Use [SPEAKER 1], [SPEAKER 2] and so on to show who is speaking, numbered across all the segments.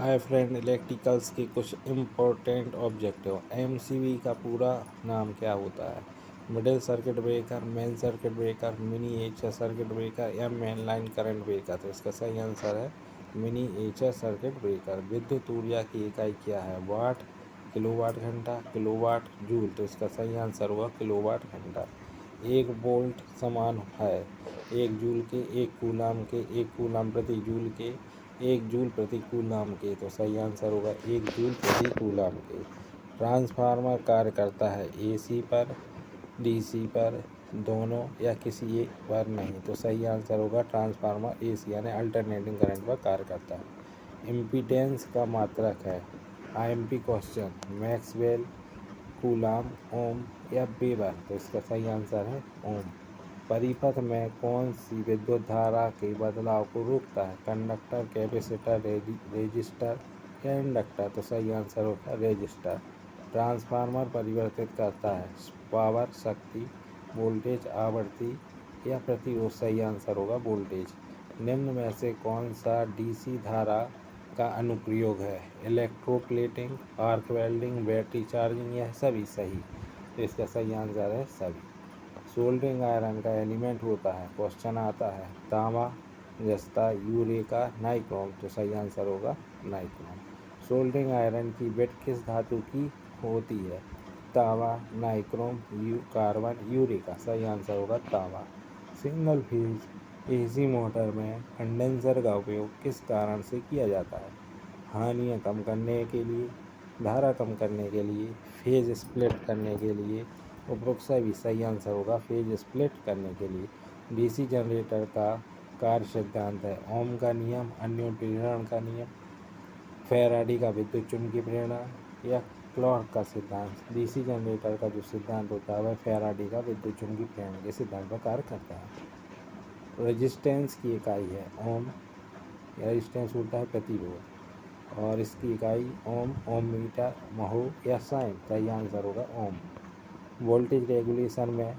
[SPEAKER 1] Hi friend, electricals के कुछ important objective. MCB का पूरा नाम क्या होता है? Middle circuit breaker, main circuit breaker, miniature circuit breaker या मेन लाइन करंट ब्रेकर। तो इसका सही आंसर है मिनीएचर सर्किट ब्रेकर। विद्युत ऊर्जा की इकाई क्या है? वाट, किलोवाट घंटा, किलोवाट जूल। तो इसका सही आंसर हुआ किलोवाट घंटा। एक वोल्ट समान है एक जूल के, एक कूलाम के, एक कूलाम प्रति जूल के, एक जूल प्रति कूलाम के। तो सही आंसर होगा एक जूल प्रति कूलाम के। ट्रांसफार्मर कार्य करता है एसी पर, डीसी पर, दोनों या किसी एक पर नहीं। तो सही आंसर होगा ट्रांसफार्मर एसी यानी अल्टरनेटिंग करंट पर कार्य करता है। इम्पीडेंस का मात्रक है आईएमपी क्वेश्चन, मैक्सवेल, कूलाम, ओम या वेबर। तो इसका सही आंसर है ओम। परिपथ में कौन सी विद्युत धारा के बदलाव को रोकता है? कंडक्टर, कैपेसिटर, रेजिस्टर या इंडक्टर। तो सही आंसर होगा रेजिस्टर। ट्रांसफार्मर परिवर्तित करता है पावर, शक्ति, वोल्टेज, आवृत्ति या प्रतिरोध। सही आंसर होगा वोल्टेज। निम्न में से कौन सा डीसी धारा का अनुप्रयोग है? Electroplating, arc welding, battery charging या सभी। सही। तो इसका सही आंसर है सभी। सोल्डरिंग आयरन का एलिमेंट होता है, क्वेश्चन आता है, तांबा, जस्ता, यूरेका, नाइक्रोम। तो सही आंसर होगा नाइक्रोम। सोल्डरिंग आयरन की बिट किस धातु की होती है? तांबा, नाइक्रोम, कार्बन, यूरेका। सही आंसर होगा तांबा। सिंगल फेज एसी मोटर में कंडेंसर का उपयोग किस कारण से किया जाता है? हानियाँ कम करने के लिए, धारा कम करने के लिए, फेज स्प्लिट करने के लिए। उपरोक्त सभी। सही आंसर होगा फेज स्प्लिट करने के लिए। डीसी जनरेटर का कार्य सिद्धांत है ओम का नियम, अन्योन प्रेरण का नियम, फैराडे का विद्युत चुंबकीय प्रेरण या क्लॉक का सिद्धांत। डीसी जनरेटर का जो सिद्धांत होता है वह फैराडे का विद्युत चुंबकीय प्रेरण के सिद्धांत पर कार्य करता है। रेजिस्टेंस की इकाई है ओम, रेजिस्टेंस होता है प्रतिरोध, और इसकी इकाई ओम, ओम मीटर, महो या साइन। सही आंसर होगा ओम। वोल्टेज रेगुलेशन में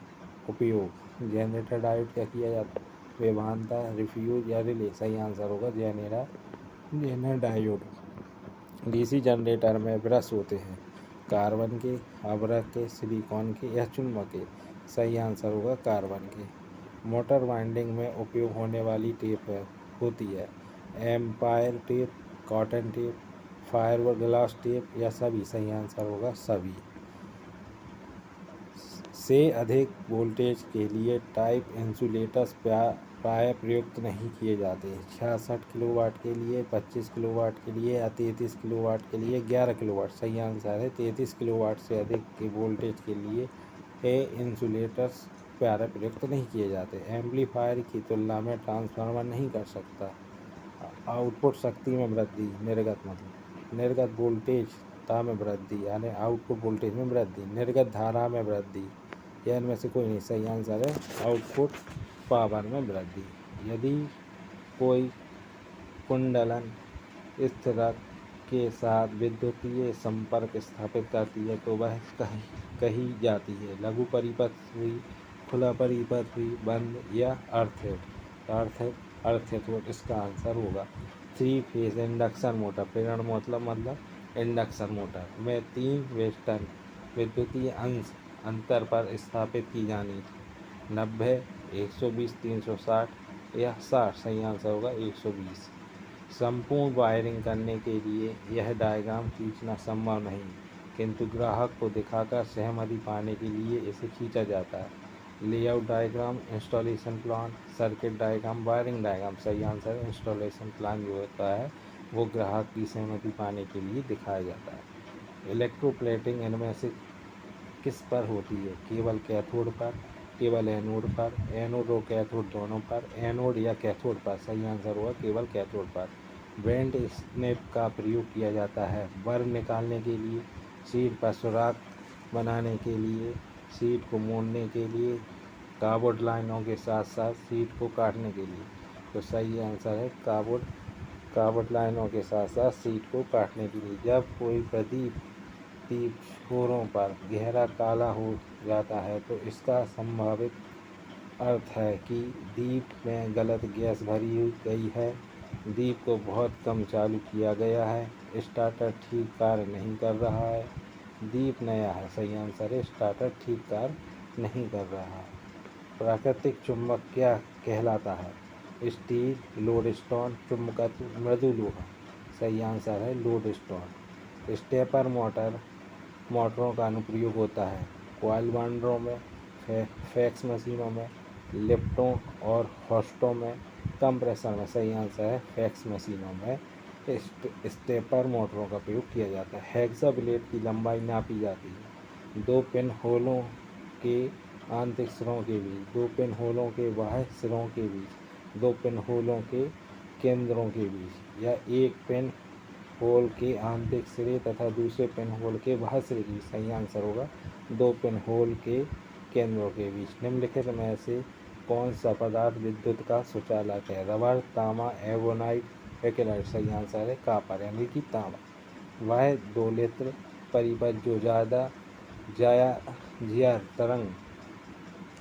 [SPEAKER 1] उपयोग जनरेटर डायोड क्या किया जाता है? विभवांतर, रिफ्यूज या रिले। सही आंसर होगा जेनर डायोड। डीसी जनरेटर में ब्रश होते हैं कार्बन के, अभ्रक के, सिलिकॉन के या चुंबक के। सही आंसर होगा कार्बन के। मोटर वाइंडिंग में उपयोग होने वाली टेप होती है empire tape, cotton tape, fire glass tape या सभी। सही आंसर होगा सभी। से अधिक वोल्टेज के लिए टाइप इंसुलेटर्स प्राय प्रयुक्त नहीं किए जाते। 66 किलोवाट के लिए, 25 किलोवाट के लिए या 33 किलोवाट के लिए, 11 किलोवाट। सही आंसर है 33 किलोवाट से अधिक के वोल्टेज के लिए इंसुलेटर्स प्राय प्रयुक्त नहीं किए जाते। एम्पलीफायर की तुलना में ट्रांसफार्मर नहीं कर सकता। आउटपुट शक्ति में वृद्धि, निर्गत वोल्टेज में वृद्धि यानी आउटपुट वोल्टेज में वृद्धि, निर्गत धारा में वृद्धि या इनमें से कोई नहीं। सही आंसर है आउटपुट पावर में वृद्धि। यदि कोई कुंडलन स्थिरक के साथ विद्युतीय संपर्क स्थापित करती है तो वह कही जाती है? लघु परिपथ हुई, खुला परिपथ हुई, बंद या अर्थित हो। इसका आंसर होगा 3 फेज इंडक्शन मोटर। प्रेरण मतलब इंडक्शन मोटर में 3 वेस्टर्न विद्युतीय अंश अंतर पर स्थापित की जानी 90, 120, 360 या 60। सही आंसर होगा 120। संपूर्ण वायरिंग करने के लिए यह डायग्राम खींचना संभव नहीं, किंतु ग्राहक को दिखाकर सहमति पाने के लिए इसे खींचा जाता है। Layout diagram, installation plan, circuit diagram, wiring diagram. सही आंसर है इंस्टॉलेशन प्लान जो होता है वो ग्राहक की सहमति पाने के लिए दिखाया जाता है। इलेक्ट्रोप्लेटिंग इनमें से किस पर होती है? केवल कैथोड पर, केवल एनोड पर, एनोड और कैथोड दोनों पर, एनोड या कैथोड पर। सही आंसर होगा केवल कैथोड पर। बेंट स्नैप का प्रयोग किया जाता है बर्न निकालने के लिए, सीट पर सुराख बनाने के लिए, सीट को मोड़ने के लिए, काबोर्ड लाइनों के साथ साथ सीट को काटने के लिए। तो सही आंसर है काबोर्ड लाइनों के साथ साथ सीट को काटने के लिए। जब कोई प्रदीप दीप छोरों पर गहरा काला हो जाता है तो इसका संभावित अर्थ है कि दीप में गलत गैस भरी गई है, दीप को बहुत कम चालू किया गया है। स्टार्टर ठीक कार्य नहीं कर रहा है। दीप नया है, सही आंसर है। स्टार्टर ठीक कार्य नहीं कर रहा है। प्राकृतिक चुंबक क्या कहलाता है? स्टील, लोडस्टोन, चुंबकत्व, मृदु लोहा। सही आंसर है लोडस्टोन। स्टेपर मोटरों का अनुप्रयोग होता है कॉइल बाइंडरों में, फैक्स मशीनों में, लिफ्टों और होस्टों में, कंप्रेसर में। सही आंसर है फैक्स मशीनों में स्टेपर मोटरों का प्रयोग किया जाता है। हेक्सा ब्लेड की लंबाई नापी जाती है दो पिन होलों के आंतरिक सिरों के बीच, दो पिन होलों के बाह्य सिरों के बीच, दो पिन होलों के केंद्रों के बीच, या एक पिन होल के आंतरिक सिरे तथा दूसरे पिन होल के बाह्य सिरे के बीच। सही आंसर होगा दो पिन होल के केंद्रों के बीच। निम्नलिखित में से कौन सा पदार्थ विद्युत का सुचालक है? रबर, तांबा, एवोनाइट, बेकेलाइट। सही आंसर है कॉपर यानी कि तांबा। वह दोलित्र परिपथ जो जीआर तरंग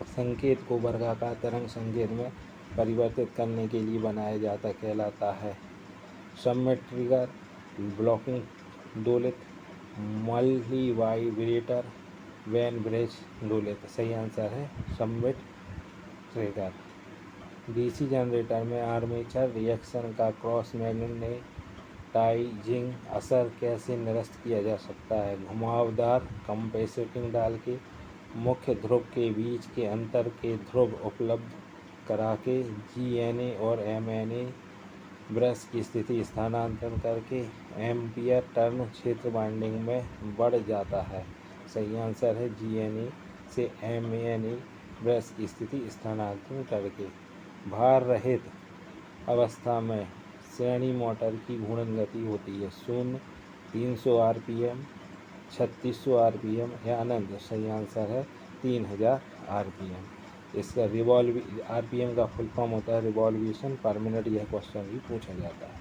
[SPEAKER 1] संकेत को वर्गाकार तरंग संकेत में परिवर्तित करने के लिए बनाया जाता कहलाता है? सबमेट्रिकर, ब्लॉकिंग दोलित, मल्टी वाइब्रेटर, वैन ब्रिज दोलित। सही आंसर है सबमेट्रिकर। डीसी जनरेटर में आर्मेचर रिएक्शन का क्रॉस मैग्नेटाइजिंग असर कैसे निरस्त किया जा सकता है? घुमावदार कंपेंसेटिंग डाल के, मुख्य ध्रुव के बीच के अंतर के ध्रुव उपलब्ध करा के, जीएनए और एमएनए ब्रश की स्थिति स्थानांतरण करके, एम्पियर टर्न क्षेत्र वाइंडिंग में बढ़ जाता है। सही आंसर है जीएनए से एमएनए ब्रश की स्थिति स्थानांतरण करके। भार रहित अवस्था में श्रेणी मोटर की घूर्णन गति होती है 0, 300 आरपीएम, 3600 आरपीएम या अनंत। सही आंसर है 3000 आरपीएम। इसका आरपीएम का फुल फॉर्म होता है रिवॉल्यूशन पर मिनट। यह क्वेश्चन भी पूछा जाता है।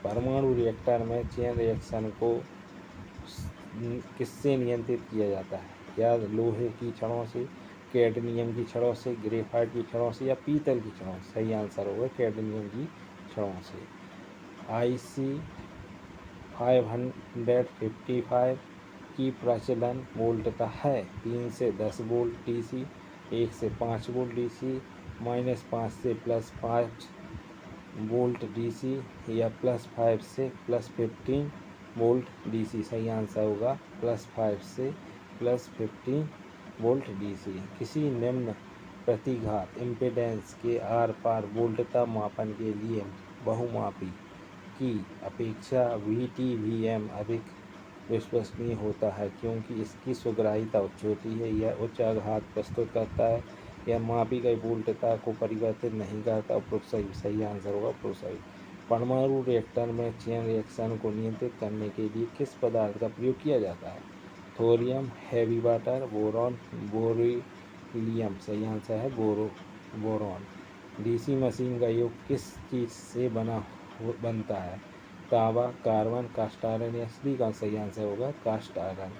[SPEAKER 1] परमाणु रिएक्टर में चेन रिएक्शन को किससे नियंत्रित किया जाता है? या लोहे की छड़ों से, कैडमियम की छड़ों से, ग्रेफाइट की छड़ों से या पीतल की छड़ों से? सही आंसर होगा कैडमियम की छड़ों से। IC 555 की प्रचलन वोल्टता है 3 से 10 वोल्ट डीसी, 1 से 5 वोल्ट डीसी, -5 से +5 वोल्ट डीसी या +5 से +15 वोल्ट डीसी। सही आंसर होगा +5 से +15 वोल्ट डीसी। किसी निम्न प्रतिघात इम्पीडेंस के आर पार वोल्टता मापन के लिए बहुमापी की अपेक्षा VTVM अधिक विश्वसनीय होता है क्योंकि इसकी सुग्राह्यता उच्च होती है, यह उच्च आघात प्रस्तुत करता है, यह मापी गई वोल्टता को परिवर्तित नहीं करता। उपरोक्त सही आंसर होगा उपरोक्त सही। परमाणु रिएक्टर में चेन रिएक्शन को नियंत्रित करने के लिए किस पदार्थ का प्रयोग किया जाता है? Thorium, heavy water, boron, beryllium. सही आंसर है बोरॉन। डीसी मशीन का योग किस चीज़ से बनता है? तांबा, कार्बन, कास्ट आयरन या सिलिकॉन। सही आंसर होगा कास्ट आयरन।